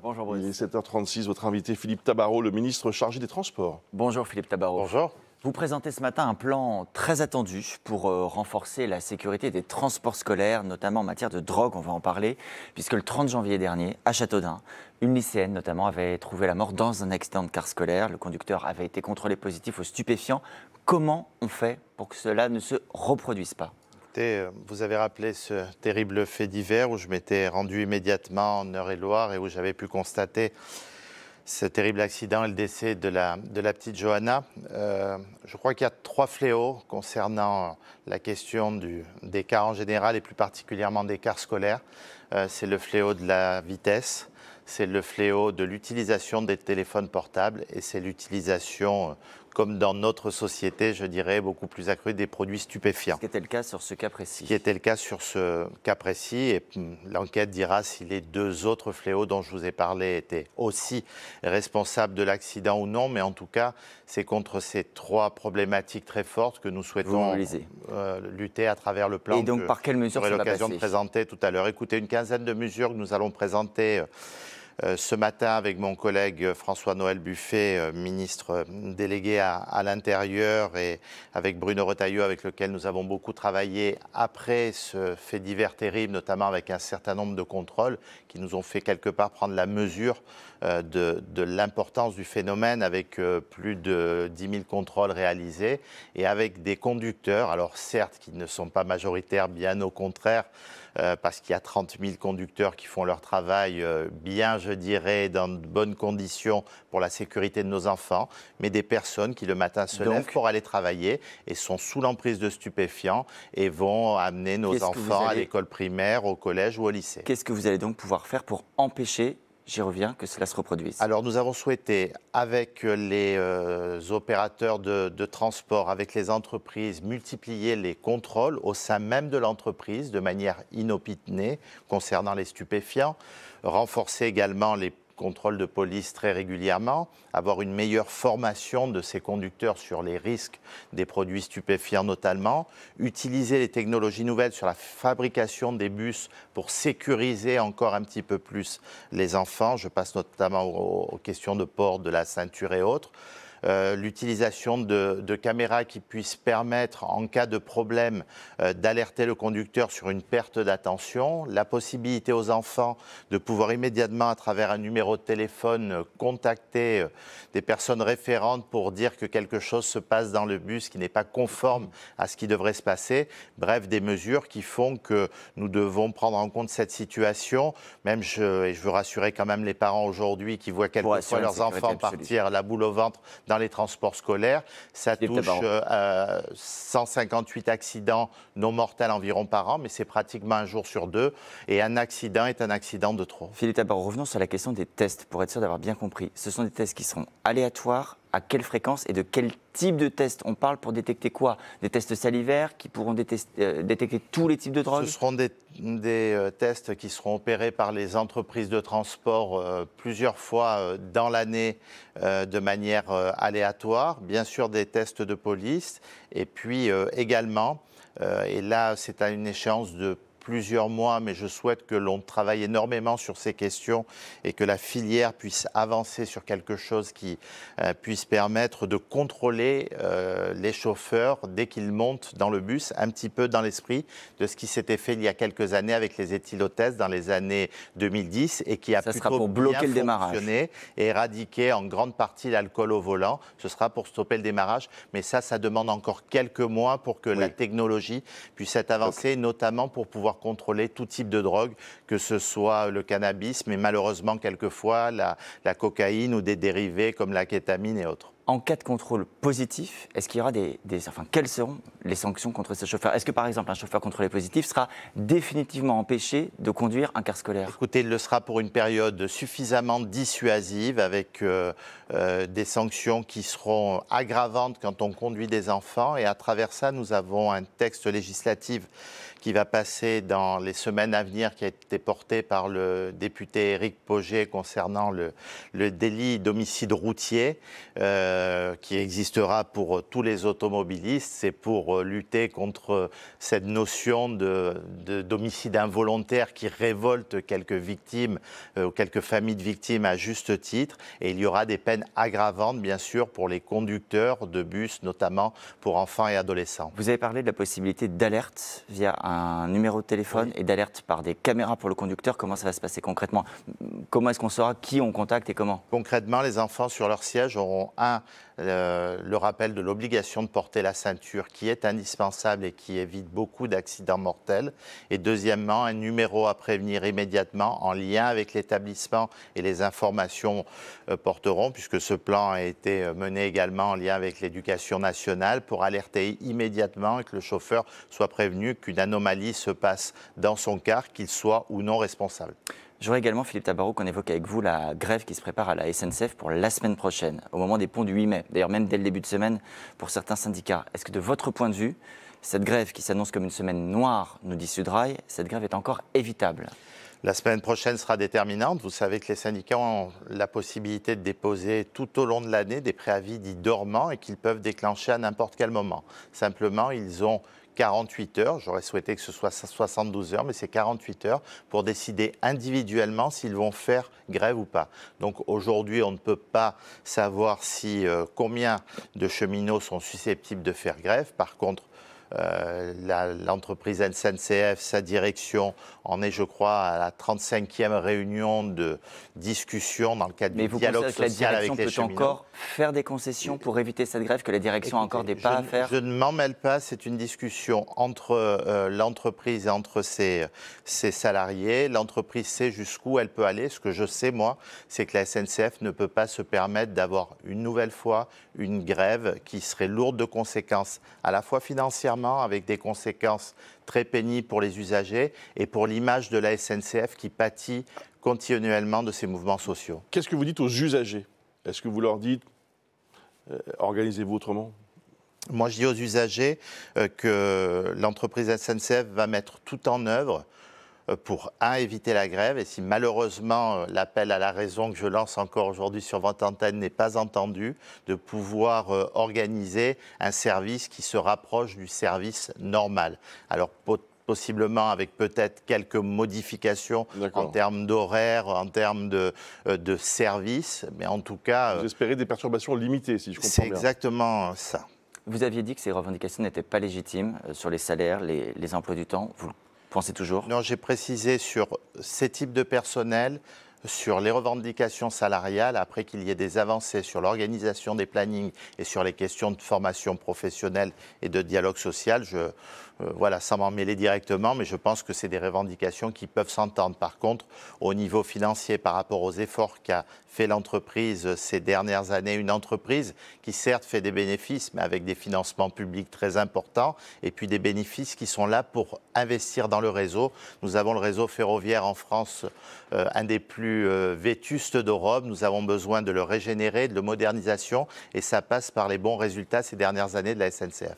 Bonjour Bruce. Il est 7h36, votre invité Philippe Tabarot, le ministre chargé des Transports. Bonjour Philippe Tabarot. Bonjour. Vous présentez ce matin un plan très attendu pour renforcer la sécurité des transports scolaires, notamment en matière de drogue, on va en parler, puisque le 30 janvier dernier, à Châteaudun, une lycéenne notamment avait trouvé la mort dans un accident de car scolaire. Le conducteur avait été contrôlé positif aux stupéfiants. Comment on fait pour que cela ne se reproduise pas ? Vous avez rappelé ce terrible fait divers où je m'étais rendu immédiatement en Eure-et-Loire et où j'avais pu constater ce terrible accident et le décès de la petite Johanna. Je crois qu'il y a 3 fléaux concernant la question des cars en général et plus particulièrement des cars scolaires. C'est le fléau de la vitesse, c'est le fléau de l'utilisation des téléphones portables et c'est l'utilisation, comme dans notre société, je dirais, beaucoup plus accrue des produits stupéfiants. Ce qui était le cas sur ce cas précis. Ce qui était le cas sur ce cas précis. Et l'enquête dira si les 2 autres fléaux dont je vous ai parlé étaient aussi responsables de l'accident ou non. Mais en tout cas, c'est contre ces 3 problématiques très fortes que nous souhaitons lutter à travers le plan. Et donc, par quelles mesures ça va passer ? J'aurai l'occasion de présenter tout à l'heure. Écoutez, une quinzaine de mesures que nous allons présenter ce matin avec mon collègue François-Noël Buffet, ministre délégué à l'Intérieur, et avec Bruno Retailleau, avec lequel nous avons beaucoup travaillé après ce fait divers terrible, notamment avec un certain nombre de contrôles qui nous ont fait quelque part prendre la mesure de l'importance du phénomène, avec plus de 10 000 contrôles réalisés et avec des conducteurs, alors certes qui ne sont pas majoritaires, bien au contraire, parce qu'il y a 30 000 conducteurs qui font leur travail bien, je dirais, dans de bonnes conditions pour la sécurité de nos enfants, mais des personnes qui le matin se lèvent pour aller travailler et sont sous l'emprise de stupéfiants et vont amener nos enfants à l'école primaire, au collège ou au lycée. Qu'est-ce que vous allez donc pouvoir faire pour empêcher, j'y reviens, que cela se reproduise ? Alors nous avons souhaité, avec les opérateurs de transport, avec les entreprises, multiplier les contrôles au sein même de l'entreprise de manière inopinée concernant les stupéfiants, renforcer également les contrôles de police très régulièrement, avoir une meilleure formation de ces conducteurs sur les risques des produits stupéfiants notamment, utiliser les technologies nouvelles sur la fabrication des bus pour sécuriser encore un petit peu plus les enfants. Je passe notamment aux questions de port de la ceinture et autres. L'utilisation de caméras qui puissent permettre, en cas de problème, d'alerter le conducteur sur une perte d'attention, la possibilité aux enfants de pouvoir immédiatement, à travers un numéro de téléphone, contacter des personnes référentes pour dire que quelque chose se passe dans le bus qui n'est pas conforme à ce qui devrait se passer. Bref, des mesures qui font que nous devons prendre en compte cette situation. Même et je veux rassurer quand même les parents aujourd'hui qui voient quelquefois leurs enfants partir la boule au ventre dans les transports scolaires. Ça touche 158 accidents non mortels environ par an, mais c'est pratiquement un jour sur 2. Et un accident est un accident de trop. Philippe Tabarot, revenons sur la question des tests, pour être sûr d'avoir bien compris. Ce sont des tests qui seront aléatoires. À quelle fréquence et de quel type de test on parle pour détecter quoi? Des tests salivaires qui pourront détecter tous les types de drogues? Ce seront des tests qui seront opérés par les entreprises de transport plusieurs fois dans l'année de manière aléatoire. Bien sûr, des tests de police. Et puis également, et là c'est à une échéance de plusieurs mois, mais je souhaite que l'on travaille énormément sur ces questions et que la filière puisse avancer sur quelque chose qui puisse permettre de contrôler les chauffeurs dès qu'ils montent dans le bus, un petit peu dans l'esprit de ce qui s'était fait il y a quelques années avec les éthylotests dans les années 2010 et qui a plutôt bien fonctionné et éradiqué en grande partie l'alcool au volant. Ce sera pour stopper le démarrage, mais ça demande encore quelques mois pour que la technologie puisse être avancée, notamment pour pouvoir contrôler tout type de drogue, que ce soit le cannabis, mais malheureusement quelquefois la cocaïne ou des dérivés comme la kétamine et autres. En cas de contrôle positif, est-ce qu'il y aura quelles seront les sanctions contre ces chauffeurs? Est-ce que par exemple un chauffeur contrôlé positif sera définitivement empêché de conduire un car scolaire? Écoutez, il le sera pour une période suffisamment dissuasive avec des sanctions qui seront aggravantes quand on conduit des enfants, et à travers ça nous avons un texte législatif qui va passer dans les semaines à venir, qui a été porté par le député Éric Pauget concernant le délit d'homicide routier. qui existera pour tous les automobilistes. C'est pour lutter contre cette notion d'homicide involontaire qui révolte quelques victimes, quelques familles de victimes à juste titre. Et il y aura des peines aggravantes, bien sûr, pour les conducteurs de bus, notamment pour enfants et adolescents. Vous avez parlé de la possibilité d'alerte via un numéro de téléphone et d'alerte par des caméras pour le conducteur. Comment ça va se passer concrètement? Comment est-ce qu'on saura qui on contacte et comment? Concrètement, les enfants sur leur siège auront le rappel de l'obligation de porter la ceinture qui est indispensable et qui évite beaucoup d'accidents mortels. Et deuxièmement, un numéro à prévenir immédiatement en lien avec l'établissement et les informations porteront, puisque ce plan a été mené également en lien avec l'éducation nationale pour alerter immédiatement et que le chauffeur soit prévenu qu'une anomalie se passe dans son car, qu'il soit ou non responsable. Je voudrais également, Philippe Tabarot, qu'on évoque avec vous la grève qui se prépare à la SNCF pour la semaine prochaine, au moment des ponts du 8 mai, d'ailleurs même dès le début de semaine pour certains syndicats. Est-ce que de votre point de vue, cette grève qui s'annonce comme une semaine noire, nous dit Sudrail, cette grève est encore évitable? La semaine prochaine sera déterminante. Vous savez que les syndicats ont la possibilité de déposer tout au long de l'année des préavis dits dormants et qu'ils peuvent déclencher à n'importe quel moment. Simplement, ils ont 48 heures, j'aurais souhaité que ce soit 72 heures, mais c'est 48 heures pour décider individuellement s'ils vont faire grève ou pas. Donc aujourd'hui, on ne peut pas savoir combien de cheminots sont susceptibles de faire grève. Par contre, l'entreprise SNCF, sa direction, en est, je crois, à la 35e réunion de discussion dans le cadre du dialogue social avec les cheminots. Mais vous pensez que la direction peut encore faire des concessions pour éviter cette grève, que la direction a encore des pas à faire? Je ne m'en mêle pas, c'est une discussion entre l'entreprise et entre ses salariés. L'entreprise sait jusqu'où elle peut aller. Ce que je sais, moi, c'est que la SNCF ne peut pas se permettre d'avoir une nouvelle fois une grève qui serait lourde de conséquences, à la fois financièrement, avec des conséquences très pénibles pour les usagers et pour l'image de la SNCF qui pâtit continuellement de ces mouvements sociaux. Qu'est-ce que vous dites aux usagers? Est-ce que vous leur dites organisez-vous autrement? Moi, je dis aux usagers que l'entreprise SNCF va mettre tout en œuvre pour, éviter la grève. Et si malheureusement l'appel à la raison que je lance encore aujourd'hui sur votre antenne n'est pas entendu, de pouvoir organiser un service qui se rapproche du service normal. Alors possiblement avec peut-être quelques modifications en termes d'horaire, en termes de service, mais en tout cas... Vous espérez des perturbations limitées, si je comprends bien. C'est exactement ça. Vous aviez dit que ces revendications n'étaient pas légitimes sur les salaires, les emplois du temps. Vous le pensez toujours? Non, j'ai précisé sur ces types de personnel, sur les revendications salariales, après qu'il y ait des avancées sur l'organisation des plannings et sur les questions de formation professionnelle et de dialogue social, sans m'en mêler directement, mais je pense que c'est des revendications qui peuvent s'entendre. Par contre, au niveau financier, par rapport aux efforts qu'a fait l'entreprise ces dernières années, une entreprise qui certes fait des bénéfices, mais avec des financements publics très importants, et puis des bénéfices qui sont là pour investir dans le réseau. Nous avons le réseau ferroviaire en France, un des plus vétustes d'Europe. Nous avons besoin de le régénérer, de la modernisation, et ça passe par les bons résultats ces dernières années de la SNCF.